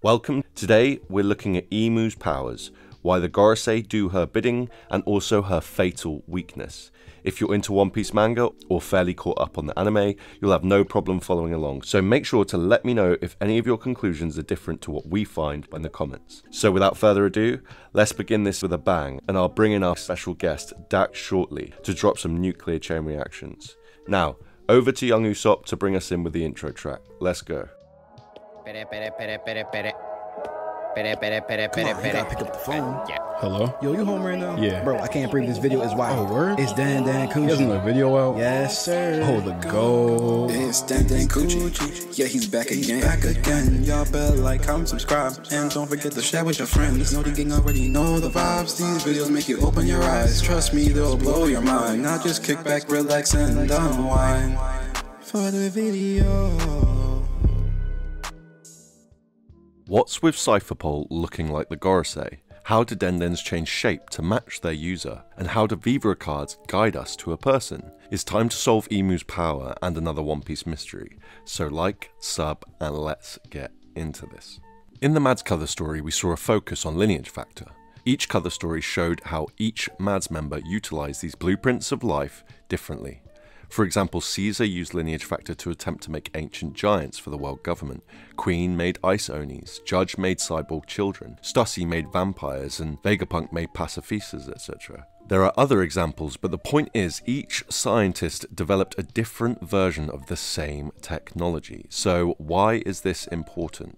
Welcome. Today we're looking at Imu's powers, why the Gorosei do her bidding, and also her fatal weakness. If you're into One Piece manga or fairly caught up on the anime, you'll have no problem following along, so make sure to let me know if any of your conclusions are different to what we find in the comments. So without further ado, let's begin this with a bang, and I'll bring in our special guest, Dax, shortly to drop some nuclear chain reactions. Now, over to young Usopp to bring us in with the intro track. Let's go. Come on, you gotta pick up the phone. Yeah. Hello? Yo, you home right now? Yeah. Bro, I can't breathe. This video is wild. Oh, word? It's Dan Coochie. Isn't the video out? Yes, sir. Oh, the gold. It's Dan Coochie. Yeah, he's back again. Y'all better like, comment, subscribe, and don't forget to share with your friends. Know the gang already know the vibes. These videos make you open your eyes. Trust me, they'll blow your mind. Now just kick back, relax, and unwind for the video. What's with Cipher looking like the Gorosei? How do Dendens change shape to match their user? And how do Vivre cards guide us to a person? It's time to solve Imu's power and another One Piece mystery. So like, sub, and let's get into this. In the Mads cover story, we saw a focus on lineage factor. Each cover story showed how each Mads member utilized these blueprints of life differently. For example, Caesar used lineage factor to attempt to make ancient giants for the world government, Queen made ice onis, Judge made cyborg children, Stussy made vampires, and Vegapunk made pacifistas, etc. There are other examples, but the point is each scientist developed a different version of the same technology. So why is this important?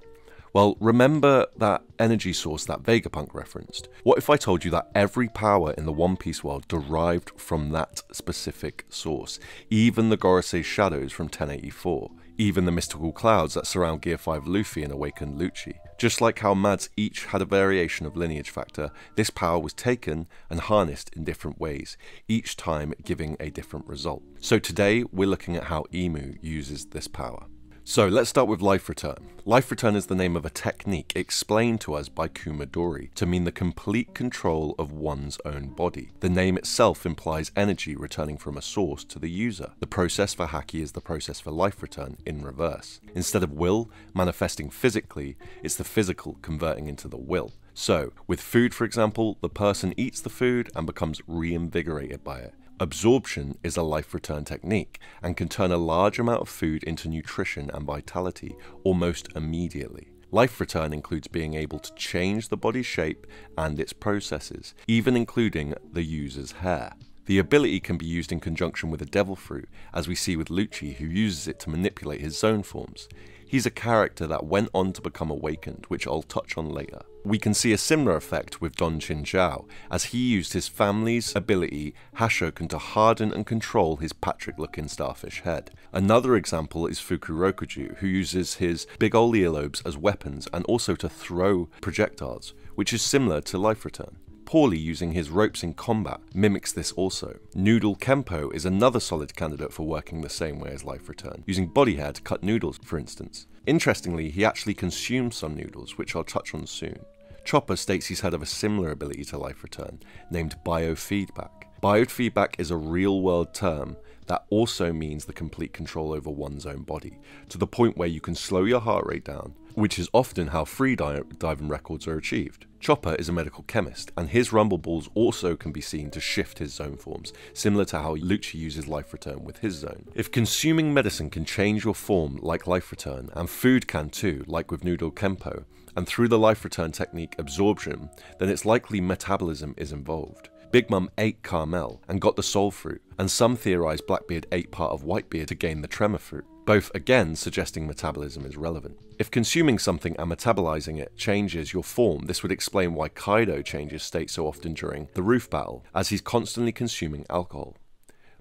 Well, remember that energy source that Vegapunk referenced? What if I told you that every power in the One Piece world derived from that specific source? Even the Gorosei shadows from 1084. Even the mystical clouds that surround Gear 5 Luffy and awakened Lucci. Just like how Mads each had a variation of lineage factor, this power was taken and harnessed in different ways, each time giving a different result. So today we're looking at how Imu uses this power. So let's start with life return. Life return is the name of a technique explained to us by Kumadori to mean the complete control of one's own body. The name itself implies energy returning from a source to the user. The process for Haki is the process for life return in reverse. Instead of will manifesting physically, it's the physical converting into the will. So, with food for example, the person eats the food and becomes reinvigorated by it. Absorption is a life return technique and can turn a large amount of food into nutrition and vitality almost immediately. Life return includes being able to change the body's shape and its processes, even including the user's hair. The ability can be used in conjunction with a devil fruit, as we see with Lucci, who uses it to manipulate his zone forms. He's a character that went on to become awakened, which I'll touch on later. We can see a similar effect with Don Chinzhao, as he used his family's ability, Hashokan, to harden and control his Patrick-looking starfish head. Another example is Fukurokuju, who uses his big ol' earlobes as weapons and also to throw projectiles, which is similar to life return. Poorly using his ropes in combat mimics this also. Noodle Kempo is another solid candidate for working the same way as life return, using body hair to cut noodles for instance. Interestingly, he actually consumes some noodles, which I'll touch on soon. Chopper states he's heard of a similar ability to life return, named biofeedback. Biofeedback is a real-world term that also means the complete control over one's own body, to the point where you can slow your heart rate down, which is often how free diving records are achieved. Chopper is a medical chemist, and his rumble balls also can be seen to shift his zone forms, similar to how Lucci uses life return with his zone. If consuming medicine can change your form like life return, and food can too, like with Noodle Kempo, and through the life return technique absorption, then it's likely metabolism is involved. Big Mom ate Carmel and got the soul fruit, and some theorize Blackbeard ate part of Whitebeard to gain the tremor fruit, both again suggesting metabolism is relevant. If consuming something and metabolizing it changes your form, this would explain why Kaido changes state so often during the roof battle, as he's constantly consuming alcohol.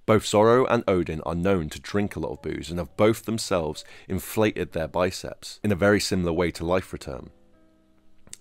Both Zoro and Odin are known to drink a lot of booze and have both themselves inflated their biceps in a very similar way to life return.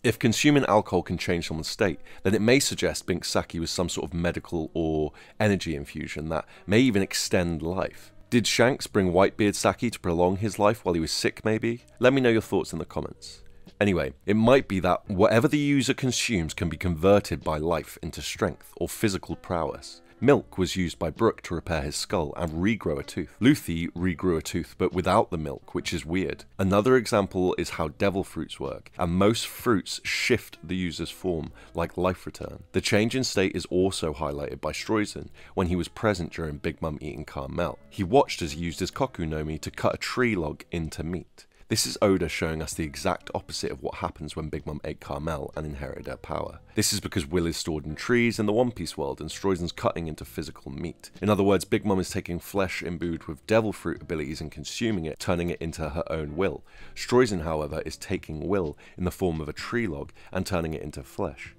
If consuming alcohol can change someone's state, then it may suggest Bink Saki was some sort of medical or energy infusion that may even extend life. Did Shanks bring Whitebeard Saki to prolong his life while he was sick maybe? Let me know your thoughts in the comments. Anyway, it might be that whatever the user consumes can be converted by life into strength or physical prowess. Milk was used by Brook to repair his skull and regrow a tooth. Luffy regrew a tooth but without the milk, which is weird. Another example is how devil fruits work, and most fruits shift the user's form, like life return. The change in state is also highlighted by Stroizen when he was present during Big Mom eating Carmel. He watched as he used his Koku no Mi to cut a tree log into meat. This is Oda showing us the exact opposite of what happens when Big Mom ate Carmel and inherited her power. This is because will is stored in trees in the One Piece world and Stroizen's cutting into physical meat. In other words, Big Mom is taking flesh imbued with devil fruit abilities and consuming it, turning it into her own will. Stroizen, however, is taking will in the form of a tree log and turning it into flesh.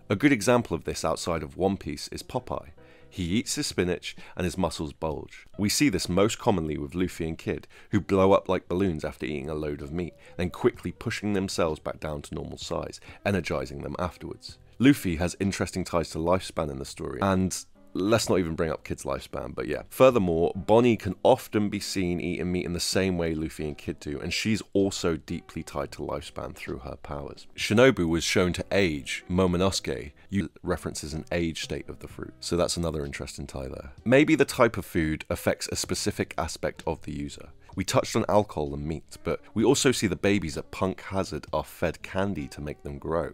A good example of this outside of One Piece is Popeye. He eats his spinach and his muscles bulge. We see this most commonly with Luffy and Kid, who blow up like balloons after eating a load of meat, then quickly pushing themselves back down to normal size, energizing them afterwards. Luffy has interesting ties to lifespan in the story, and let's not even bring up Kid's lifespan, but yeah. Furthermore, Bonnie can often be seen eating meat in the same way Luffy and Kid do, and she's also deeply tied to lifespan through her powers. Shinobu was shown to age. Momonosuke references an age state of the fruit, so that's another interesting tie there. Maybe the type of food affects a specific aspect of the user. We touched on alcohol and meat, but we also see the babies at Punk Hazard are fed candy to make them grow.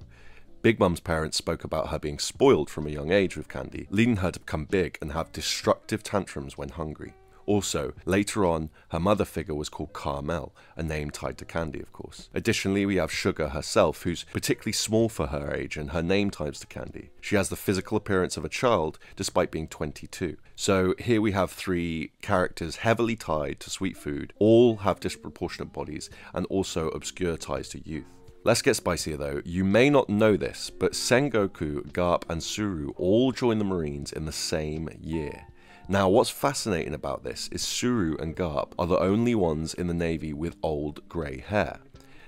Big Mom's parents spoke about her being spoiled from a young age with candy, leading her to become big and have destructive tantrums when hungry. Also, later on, her mother figure was called Carmel, a name tied to candy, of course. Additionally, we have Sugar herself, who's particularly small for her age, and her name ties to candy. She has the physical appearance of a child, despite being 22. So here we have three characters heavily tied to sweet food, all have disproportionate bodies, and also obscure ties to youth. Let's get spicier though. You may not know this, but Sengoku, Garp, and Suru all joined the Marines in the same year. Now, what's fascinating about this is Suru and Garp are the only ones in the Navy with old grey hair.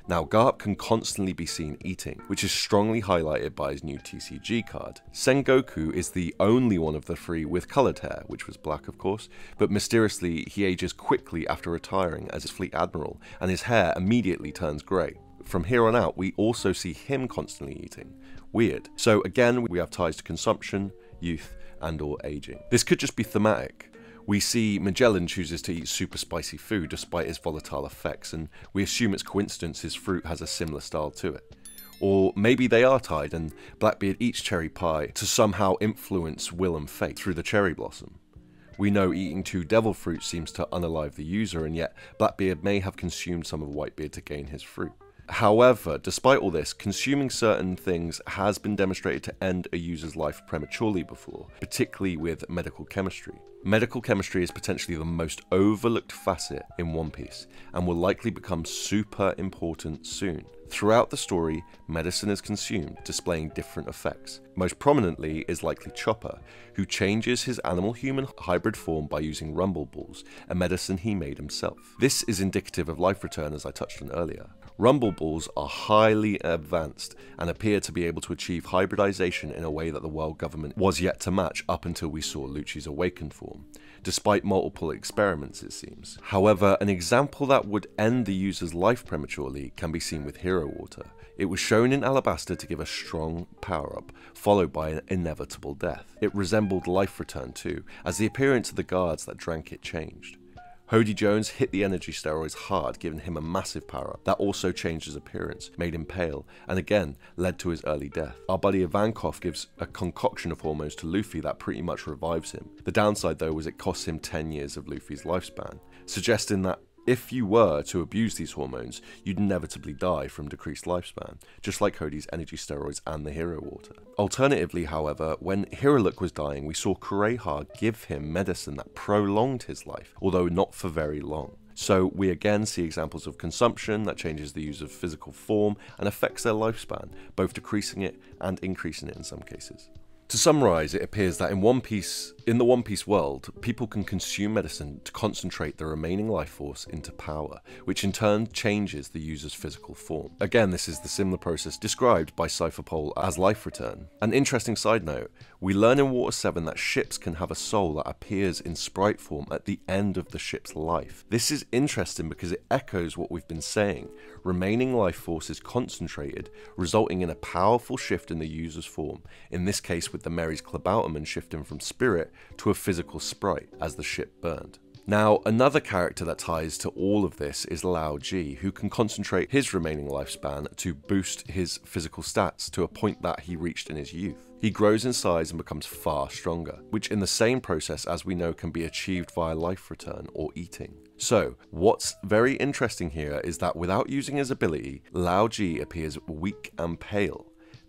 Now, Garp can constantly be seen eating, which is strongly highlighted by his new TCG card. Sengoku is the only one of the three with coloured hair, which was black of course, but mysteriously he ages quickly after retiring as his fleet admiral, and his hair immediately turns grey. From here on out, we also see him constantly eating. Weird. So again, we have ties to consumption, youth, and or aging. This could just be thematic. We see Magellan chooses to eat super spicy food despite its volatile effects, and we assume it's coincidence his fruit has a similar style to it. Or maybe they are tied and Blackbeard eats cherry pie to somehow influence will and fate through the cherry blossom. We know eating 2 devil fruits seems to unalive the user, and yet Blackbeard may have consumed some of Whitebeard to gain his fruit. However, despite all this, consuming certain things has been demonstrated to end a user's life prematurely before, particularly with medical chemistry. Medical chemistry is potentially the most overlooked facet in One Piece, and will likely become super important soon. Throughout the story, medicine is consumed, displaying different effects. Most prominently is likely Chopper, who changes his animal-human hybrid form by using rumble balls, a medicine he made himself. This is indicative of life return, as I touched on earlier. Rumble balls are highly advanced and appear to be able to achieve hybridization in a way that the world government was yet to match up until we saw Lucci's awakened form, despite multiple experiments it seems. However, an example that would end the user's life prematurely can be seen with Hero Water. It was shown in Alabasta to give a strong power-up, followed by an inevitable death. It resembled life return too, as the appearance of the guards that drank it changed. Hody Jones hit the energy steroids hard, giving him a massive power-up that also changed his appearance, made him pale, and again led to his early death. Our buddy Ivankov gives a concoction of hormones to Luffy that pretty much revives him. The downside though was it costs him 10 years of Luffy's lifespan, suggesting that if you were to abuse these hormones, you'd inevitably die from decreased lifespan, just like Hody's energy steroids and the Hero Water. Alternatively, however, when Hiruluk was dying, we saw Kureha give him medicine that prolonged his life, although not for very long. So we again see examples of consumption that changes the user's physical form and affects their lifespan, both decreasing it and increasing it in some cases. To summarise, it appears that in the One Piece world, people can consume medicine to concentrate the remaining life force into power, which in turn changes the user's physical form. Again, this is the similar process described by Cipher as life return. An interesting side note, we learn in Water 7 that ships can have a soul that appears in sprite form at the end of the ship's life. This is interesting because it echoes what we've been saying. Remaining life force is concentrated, resulting in a powerful shift in the user's form, in this case with the Mary's Klabauterman shifting from spirit to a physical sprite as the ship burned. Now, another character that ties to all of this is Lao Ji, who can concentrate his remaining lifespan to boost his physical stats to a point that he reached in his youth. He grows in size and becomes far stronger, which in the same process as we know can be achieved via life return or eating. So, what's very interesting here is that without using his ability, Lao Ji appears weak and pale.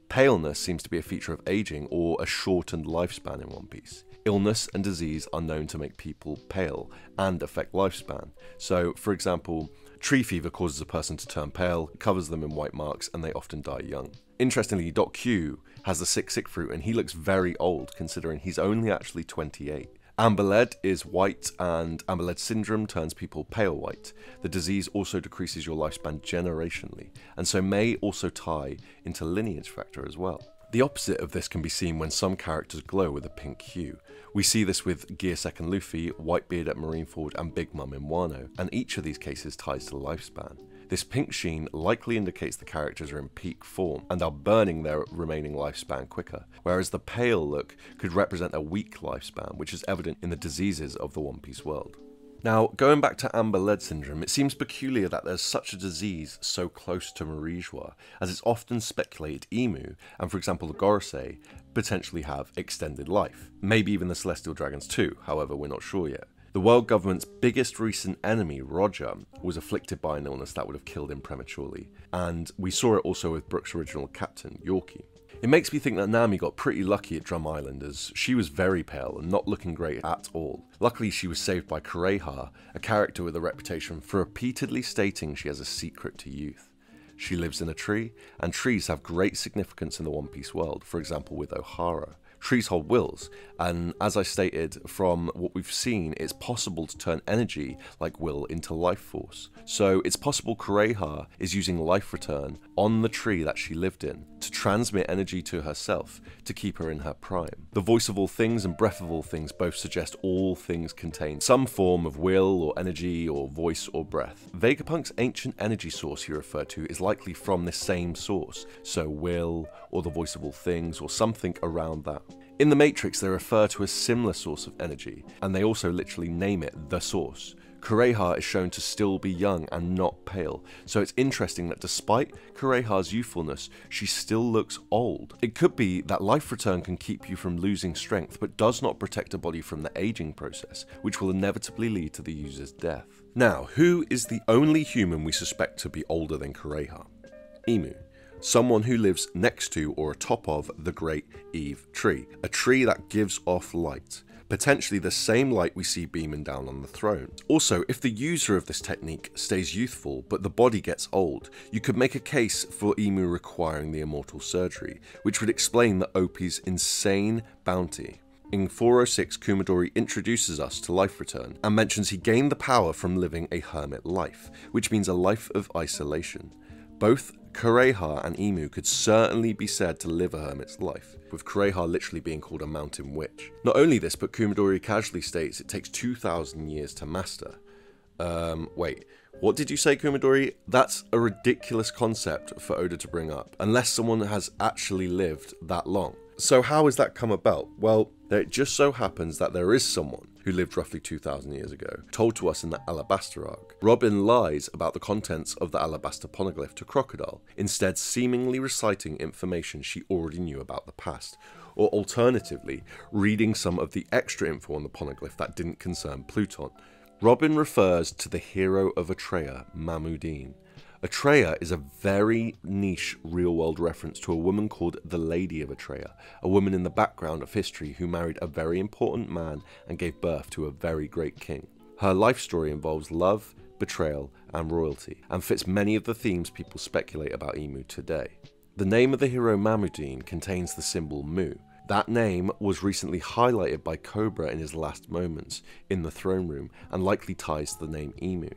Paleness seems to be a feature of aging or a shortened lifespan in One Piece. Illness and disease are known to make people pale and affect lifespan. So, for example, tree fever causes a person to turn pale, covers them in white marks, and they often die young. Interestingly, Doc Q has the sick fruit, and he looks very old considering he's only actually 28. Amber Lead is white, and Amber Lead syndrome turns people pale white. The disease also decreases your lifespan generationally, and so may also tie into lineage factor as well. The opposite of this can be seen when some characters glow with a pink hue. We see this with Gear 2nd Luffy, Whitebeard at Marineford, and Big Mom in Wano, and each of these cases ties to lifespan. This pink sheen likely indicates the characters are in peak form and are burning their remaining lifespan quicker, whereas the pale look could represent a weak lifespan, which is evident in the diseases of the One Piece world. Now, going back to Amber Lead syndrome, it seems peculiar that there's such a disease so close to Marijois, as it's often speculated Emu, and for example the Gorosei, potentially have extended life. Maybe even the Celestial Dragons too, however we're not sure yet. The world government's biggest recent enemy, Roger, was afflicted by an illness that would have killed him prematurely, and we saw it also with Brook's original captain, Yorkie. It makes me think that Nami got pretty lucky at Drum Island, as she was very pale and not looking great at all. Luckily she was saved by Kureha, a character with a reputation for repeatedly stating she has a secret to youth. She lives in a tree, and trees have great significance in the One Piece world, for example with Ohara. Trees hold wills, and as I stated, from what we've seen, it's possible to turn energy like will into life force. So it's possible Kureha is using life return on the tree that she lived in to transmit energy to herself to keep her in her prime. The voice of all things and breath of all things both suggest all things contain some form of will or energy or voice or breath. Vegapunk's ancient energy source he referred to is likely from this same source, so will or the voice of all things or something around that. In the Matrix, they refer to a similar source of energy, and they also literally name it the source. Kureha is shown to still be young and not pale, so it's interesting that despite Kureha's youthfulness, she still looks old. It could be that life return can keep you from losing strength, but does not protect a body from the aging process, which will inevitably lead to the user's death. Now, who is the only human we suspect to be older than Kureha? Emu. Someone who lives next to or atop of the Great Eve Tree, a tree that gives off light, potentially the same light we see beaming down on the throne. Also, if the user of this technique stays youthful but the body gets old, you could make a case for Emu requiring the immortal surgery, which would explain the OP's insane bounty. In 406, Kumadori introduces us to life return and mentions he gained the power from living a hermit life, which means a life of isolation. Both Kureha and Emu could certainly be said to live a hermit's life, with Kureha literally being called a mountain witch. Not only this, but Kumadori casually states it takes 2,000 years to master. Wait, what did you say, Kumadori? That's a ridiculous concept for Oda to bring up, unless someone has actually lived that long. So how has that come about? Well, it just so happens that there is someone who lived roughly 2,000 years ago, told to us in the Alabaster arc. Robin lies about the contents of the Alabaster poneglyph to Crocodile, instead seemingly reciting information she already knew about the past, or alternatively, reading some of the extra info on the poneglyph that didn't concern Pluton. Robin refers to the hero of Atreya, Mamudine. Atreya is a very niche real-world reference to a woman called the Lady of Atreya, a woman in the background of history who married a very important man and gave birth to a very great king. Her life story involves love, betrayal, and royalty, and fits many of the themes people speculate about Emu today. The name of the hero Mamudine contains the symbol Mu. That name was recently highlighted by Cobra in his last moments in the throne room, and likely ties to the name Emu.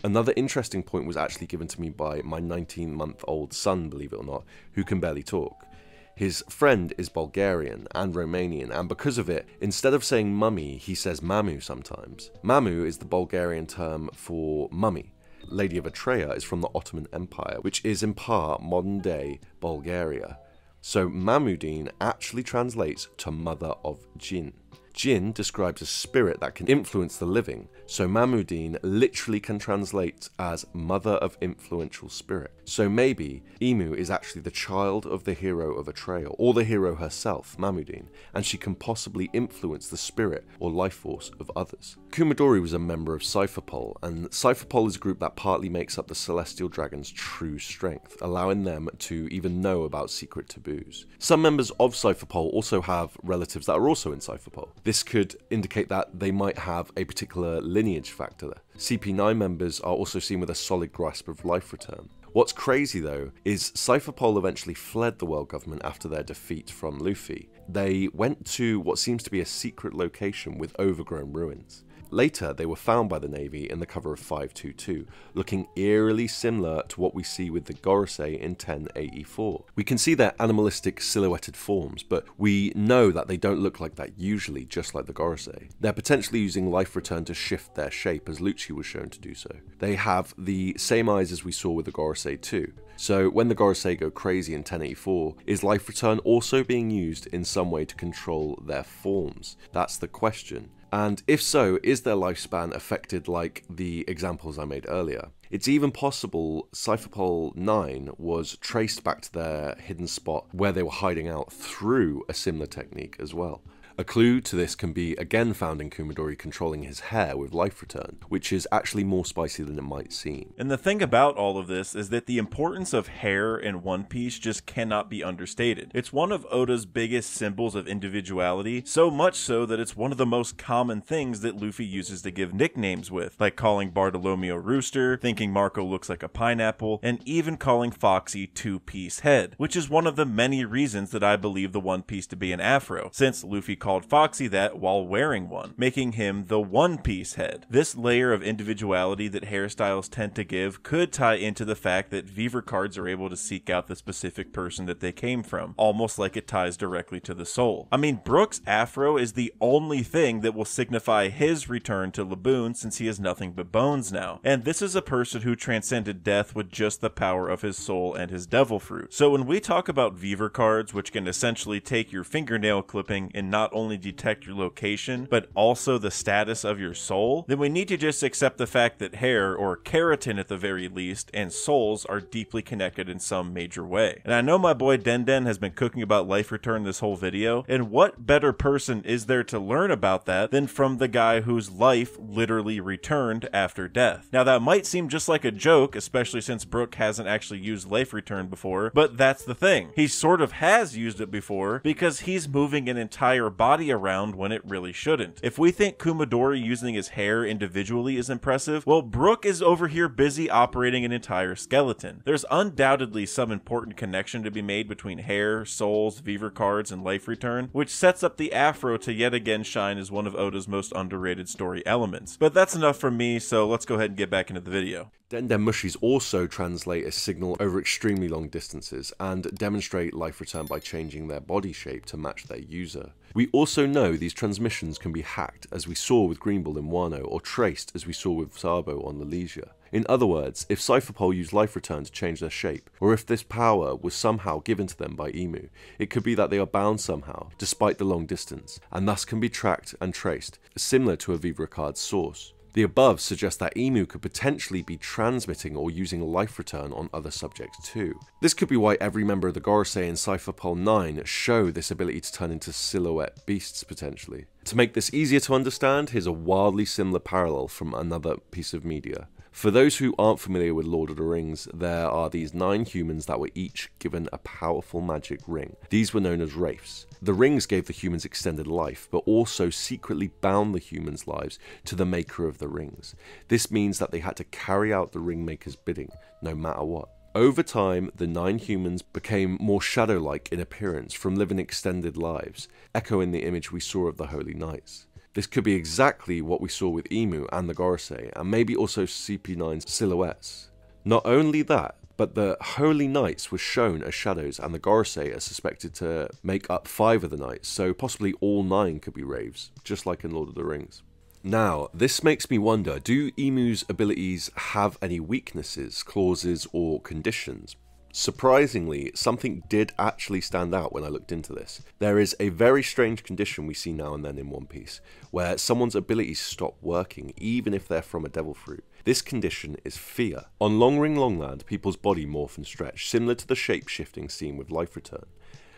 Another interesting point was actually given to me by my 19-month-old son, believe it or not, who can barely talk. His friend is Bulgarian and Romanian, and because of it, instead of saying mummy, he says mamu sometimes. Mamu is the Bulgarian term for mummy. Lady of Atreya is from the Ottoman Empire, which is in part modern-day Bulgaria. So Mamudine actually translates to Mother of Jinn. Jin describes a spirit that can influence the living, so Mamudin literally can translate as mother of influential spirit. So maybe Imu is actually the child of the hero of a trail, or the hero herself, Mamudin, and she can possibly influence the spirit or life force of others. Kumadori was a member of Cypherpole, and Cypherpole is a group that partly makes up the Celestial Dragon's true strength, allowing them to even know about secret taboos. Some members of Cypherpole also have relatives that are also in Cypherpole. This could indicate that they might have a particular lineage factor there. CP9 members are also seen with a solid grasp of life return. What's crazy though is Cypherpole eventually fled the world government after their defeat from Luffy. They went to what seems to be a secret location with overgrown ruins. Later, they were found by the Navy in the cover of 522, looking eerily similar to what we see with the Gorosei in 1084. We can see their animalistic silhouetted forms, but we know that they don't look like that usually, just like the Gorosei. They're potentially using life return to shift their shape, as Lucci was shown to do so. They have the same eyes as we saw with the Gorosei too. So when the Gorosei go crazy in 1084, is life return also being used in some way to control their forms? That's the question. And if so, is their lifespan affected like the examples I made earlier? It's even possible Cypherpole 9 was traced back to their hidden spot where they were hiding out through a similar technique as well. A clue to this can be again found in Kumadori controlling his hair with life return, which is actually more spicy than it might seem. And the thing about all of this is that the importance of hair in One Piece just cannot be understated. It's one of Oda's biggest symbols of individuality, so much so that it's one of the most common things that Luffy uses to give nicknames with, like calling Bartolomeo Rooster, thinking Marco looks like a pineapple, and even calling Foxy Two-Piece Head, which is one of the many reasons that I believe the One Piece to be an afro, since Luffy called Foxy that while wearing one, making him the One Piece Head. This layer of individuality that hairstyles tend to give could tie into the fact that Viver cards are able to seek out the specific person that they came from, almost like it ties directly to the soul. I mean, Brook's afro is the only thing that will signify his return to Laboon, since he has nothing but bones now. And this is a person who transcended death with just the power of his soul and his devil fruit. So when we talk about Viver cards, which can essentially take your fingernail clipping and not only detect your location, but also the status of your soul, then we need to just accept the fact that hair, or keratin at the very least, and souls are deeply connected in some major way. And I know my boy Denden has been cooking about life return this whole video, and what better person is there to learn about that than from the guy whose life literally returned after death? Now that might seem just like a joke, especially since Brook hasn't actually used life return before, but that's the thing. He sort of has used it before because he's moving an entire body around when it really shouldn't. If we think Kumadori using his hair individually is impressive, well, Brook is over here busy operating an entire skeleton. There's undoubtedly some important connection to be made between hair, souls, Viver cards, and life return, which sets up the afro to yet again shine as one of Oda's most underrated story elements. But that's enough from me, so let's go ahead and get back into the video. Denden Mushis also translate a signal over extremely long distances and demonstrate life return by changing their body shape to match their user. We also know these transmissions can be hacked, as we saw with Greenbull in Wano, or traced, as we saw with Sabo on Lalesia. In other words, if Cypherpole used life return to change their shape, or if this power was somehow given to them by Imu, it could be that they are bound somehow, despite the long distance, and thus can be tracked and traced, similar to a Vivre card's source. The above suggests that Imu could potentially be transmitting or using life return on other subjects too. This could be why every member of the Gorosei in Cypherpole 9 show this ability to turn into silhouette beasts potentially. To make this easier to understand, here's a wildly similar parallel from another piece of media. For those who aren't familiar with Lord of the Rings, there are these 9 humans that were each given a powerful magic ring. These were known as wraiths. The rings gave the humans extended life, but also secretly bound the humans' lives to the maker of the rings. This means that they had to carry out the ring maker's bidding, no matter what. Over time, the 9 humans became more shadow-like in appearance from living extended lives, echoing the image we saw of the Holy Knights. This could be exactly what we saw with Imu and the Gorosei, and maybe also CP9's silhouettes. Not only that, but the Holy Knights were shown as shadows, and the Gorosei are suspected to make up 5 of the knights, so possibly all 9 could be wraiths, just like in Lord of the Rings. Now, this makes me wonder, do Imu's abilities have any weaknesses, clauses, or conditions? Surprisingly, something did actually stand out when I looked into this. There is a very strange condition we see now and then in One Piece, where someone's abilities stop working even if they're from a devil fruit. This condition is fear. On Long Ring Longland, people's body morph and stretch, similar to the shape-shifting seen with Life Return.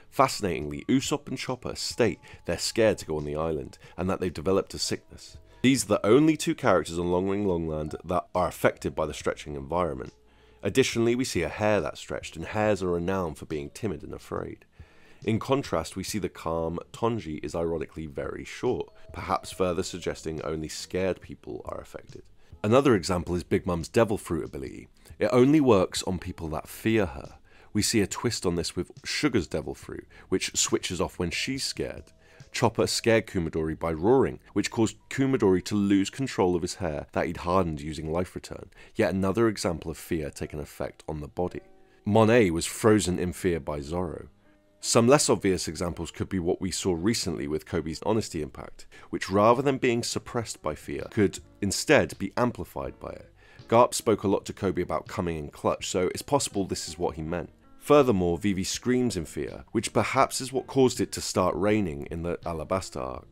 Fascinatingly, Usopp and Chopper state they're scared to go on the island, and that they've developed a sickness. These are the only two characters on Long Ring Longland that are affected by the stretching environment. Additionally, we see a hare that's stretched, and hares are renowned for being timid and afraid. In contrast, we see the calm Tonji is ironically very short, perhaps further suggesting only scared people are affected. Another example is Big Mom's Devil Fruit ability. It only works on people that fear her. We see a twist on this with Sugar's Devil Fruit, which switches off when she's scared. Chopper scared Kumadori by roaring, which caused Kumadori to lose control of his hair that he'd hardened using Life Return, yet another example of fear taking effect on the body. Monet was frozen in fear by Zoro. Some less obvious examples could be what we saw recently with Kobe's Honesty Impact, which rather than being suppressed by fear, could instead be amplified by it. Garp spoke a lot to Kobe about coming in clutch, so it's possible this is what he meant. Furthermore, Vivi screams in fear, which perhaps is what caused it to start raining in the Alabasta arc.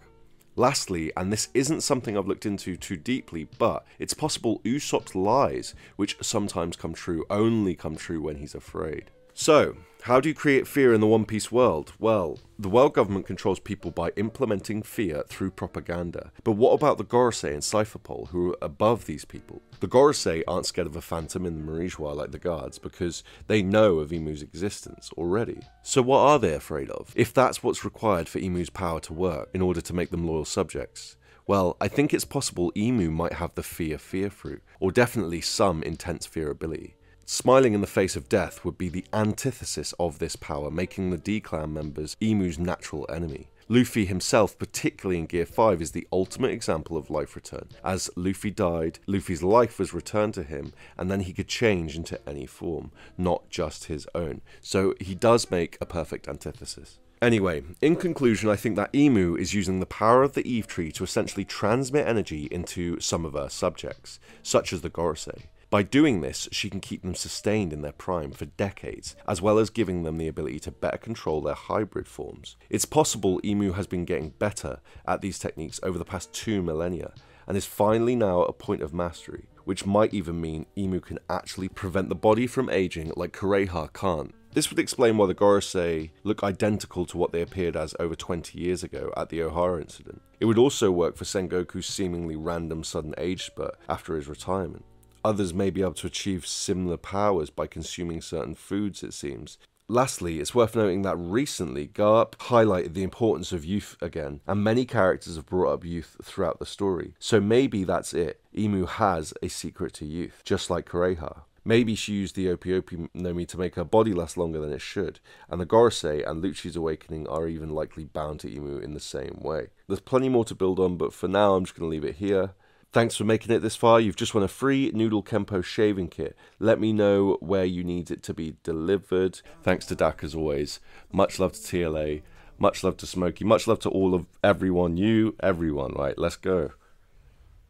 Lastly, and this isn't something I've looked into too deeply, but it's possible Usopp's lies, which sometimes come true, only come true when he's afraid. So, how do you create fear in the One Piece world? Well, the world government controls people by implementing fear through propaganda. But what about the Gorosei and Cipher, who are above these people? The Gorosei aren't scared of a phantom in the Marijois like the guards, because they know of Imu's existence already. So what are they afraid of, if that's what's required for Imu's power to work in order to make them loyal subjects? Well, I think it's possible Imu might have the fear fruit, or definitely some intense fear ability. Smiling in the face of death would be the antithesis of this power, making the D-Clan members Imu's natural enemy. Luffy himself, particularly in Gear 5, is the ultimate example of Life Return. As Luffy died, Luffy's life was returned to him, and then he could change into any form, not just his own. So he does make a perfect antithesis. Anyway, in conclusion, I think that Imu is using the power of the Eve Tree to essentially transmit energy into some of her subjects, such as the Gorosei. By doing this, she can keep them sustained in their prime for decades, as well as giving them the ability to better control their hybrid forms. It's possible Imu has been getting better at these techniques over the past 2 millennia, and is finally now at a point of mastery, which might even mean Imu can actually prevent the body from aging like Kureha can't. This would explain why the Gorosei look identical to what they appeared as over 20 years ago at the Ohara incident. It would also work for Sengoku's seemingly random sudden age spurt after his retirement. Others may be able to achieve similar powers by consuming certain foods, it seems. Lastly, it's worth noting that recently Garp highlighted the importance of youth again, and many characters have brought up youth throughout the story. So maybe that's it. Imu has a secret to youth, just like Kureha. Maybe she used the Opi Nomi to make her body last longer than it should, and the Gorosei and Lucci's awakening are even likely bound to Imu in the same way. There's plenty more to build on, but for now I'm just going to leave it here. Thanks for making it this far. You've just won a free Noodle Kempo shaving kit. Let me know where you need it to be delivered. Thanks to Dak as always. Much love to TLA. Much love to Smokey. Much love to all of everyone. Everyone, right? Let's go.